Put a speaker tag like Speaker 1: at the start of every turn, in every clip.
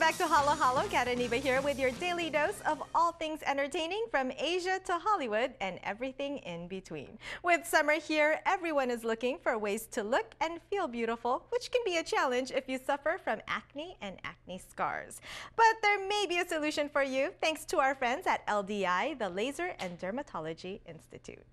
Speaker 1: back to Halo Halo. Kat and Iniba here with your daily dose of all things entertaining from Asia to Hollywood and everything in between. With summer here, everyone is looking for ways to look and feel beautiful, which can be a challenge if you suffer from acne and acne scars. But there may be a solution for you thanks to our friends at L.D.I, the Laser and Dermatology Institute.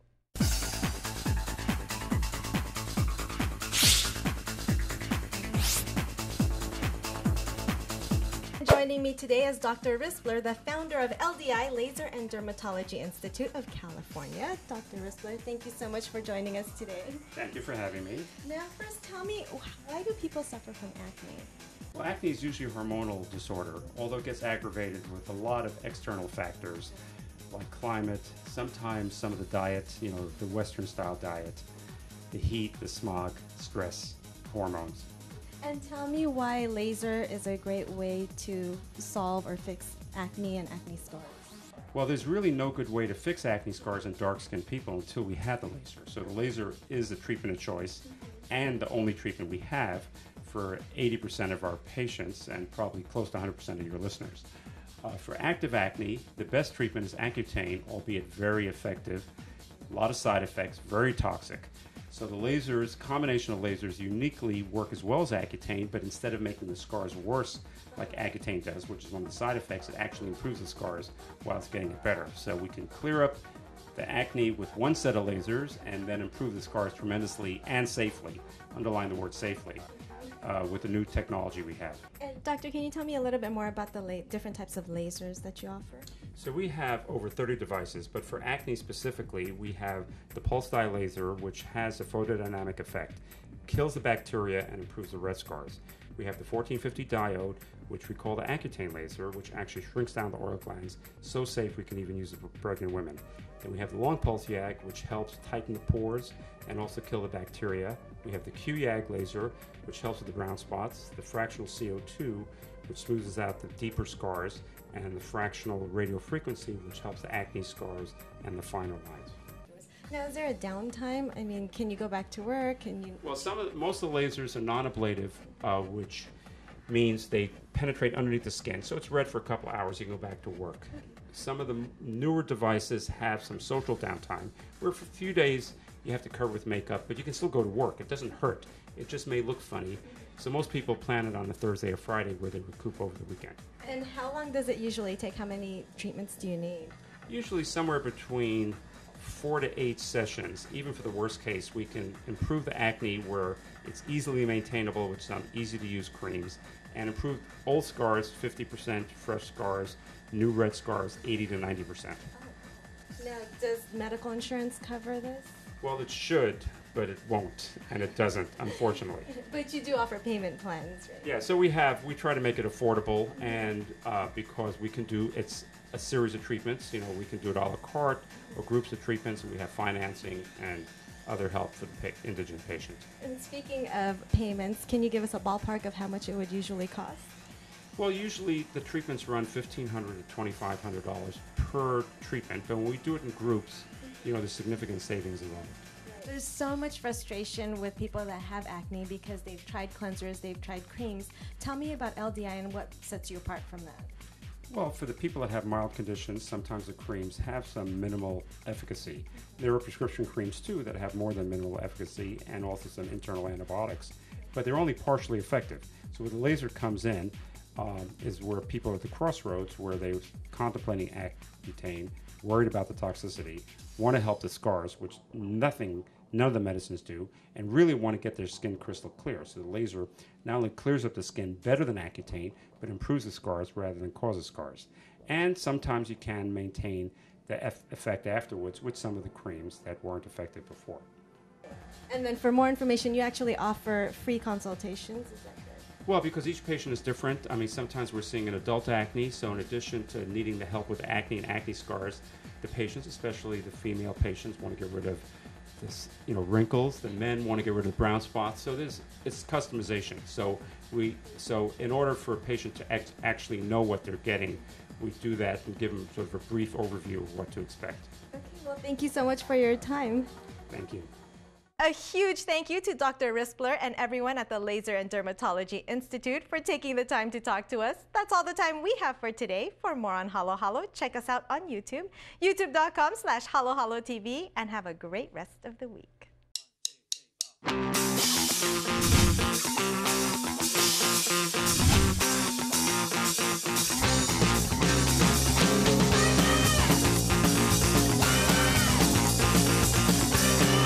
Speaker 1: Joining me today is Dr. Rispler, the founder of L.D.I, Laser and Dermatology Institute of California. Dr. Rispler, thank you so much for joining us today.
Speaker 2: Thank you for having me.
Speaker 1: Now, first tell me, why do people suffer from acne?
Speaker 2: Well, acne is usually a hormonal disorder, although it gets aggravated with a lot of external factors like climate, sometimes some of the diet, the Western style diet, the heat, the smog, stress, hormones.
Speaker 1: And tell me why laser is a great way to solve or fix acne and acne scars.
Speaker 2: Well, there's really no good way to fix acne scars in dark-skinned people until we have the laser. So the laser is the treatment of choice and the only treatment we have for 80% of our patients and probably close to 100% of your listeners. For active acne, the best treatment is Accutane, albeit very effective, a lot of side effects, very toxic. So the lasers, combination of lasers uniquely work as well as Accutane, but instead of making the scars worse like Accutane does, which is one of the side effects, it actually improves the scars while it's getting it better. So we can clear up the acne with one set of lasers and then improve the scars tremendously and safely, underline the word safely, with the new technology we have.
Speaker 1: And Doctor, can you tell me a little bit more about the different types of lasers that you offer?
Speaker 2: So we have over 30 devices, but for acne specifically, we have the pulse dye laser, which has a photodynamic effect, kills the bacteria and improves the red scars. We have the 1450 diode, which we call the Accutane laser, which actually shrinks down the oil glands, so safe we can even use it for pregnant women. Then we have the long pulse YAG, which helps tighten the pores and also kill the bacteria. We have the Q-YAG laser, which helps with the brown spots, the fractional CO2, which smooths out the deeper scars, and the fractional radio frequency, which helps the acne scars and the finer lines.
Speaker 1: Now, is there a downtime? I mean, can you go back to work? Can you?
Speaker 2: Well, most of the lasers are non-ablative, which means they penetrate underneath the skin. So it's red for a couple hours, you can go back to work. Some of the newer devices have some social downtime, where for a few days you have to cover with makeup, but you can still go to work. It doesn't hurt. It just may look funny. So most people plan it on a Thursday or Friday where they recoup over the weekend.
Speaker 1: And how long does it usually take? How many treatments do you need?
Speaker 2: Usually somewhere between 4 to 8 sessions. Even for the worst case, we can improve the acne where it's easily maintainable with some easy to use creams, and improve old scars 50%, fresh scars, new red scars 80 to 90%.
Speaker 1: Now, does medical insurance cover this?
Speaker 2: Well, it should, but it won't, and it doesn't, unfortunately.
Speaker 1: But you do offer payment plans, right?
Speaker 2: Yeah, so we try to make it affordable, and because it's a series of treatments, we can do it a la carte or groups of treatments, and we have financing and other help for the indigent patient.
Speaker 1: And speaking of payments, can you give us a ballpark of how much it would usually cost?
Speaker 2: Well, usually the treatments run $1,500 to $2,500 per treatment, but when we do it in groups, there's significant savings involved.
Speaker 1: There's so much frustration with people that have acne because they've tried cleansers, they've tried creams. Tell me about L.D.I and what sets you apart from that.
Speaker 2: Well, for the people that have mild conditions, sometimes the creams have some minimal efficacy. There are prescription creams too that have more than minimal efficacy and also some internal antibiotics, but they're only partially effective. So where the laser comes in is where people are at the crossroads where they're contemplating Accutane, worried about the toxicity, want to help the scars, which none of the medicines do, and really want to get their skin crystal clear. So the laser not only clears up the skin better than Accutane, but improves the scars rather than causes scars. And sometimes you can maintain the effect afterwards with some of the creams that weren't effective before.
Speaker 1: And then for more information, you actually offer free consultations, is that correct?
Speaker 2: Well, because each patient is different. I mean, sometimes we're seeing an adult acne, so in addition to needing the help with acne and acne scars, the patients, especially the female patients, want to get rid of this, wrinkles. The men want to get rid of brown spots. So it's customization. So in order for a patient to actually know what they're getting, we do that and give them sort of a brief overview of what to expect.
Speaker 1: Okay, well, thank you so much for your time.
Speaker 2: Thank you.
Speaker 1: A huge thank you to Dr. Rispler and everyone at the Laser and Dermatology Institute for taking the time to talk to us. That's all the time we have for today. For more on Halo Halo, check us out on YouTube, youtube.com/HaloHaloTV, and have a great rest of the week.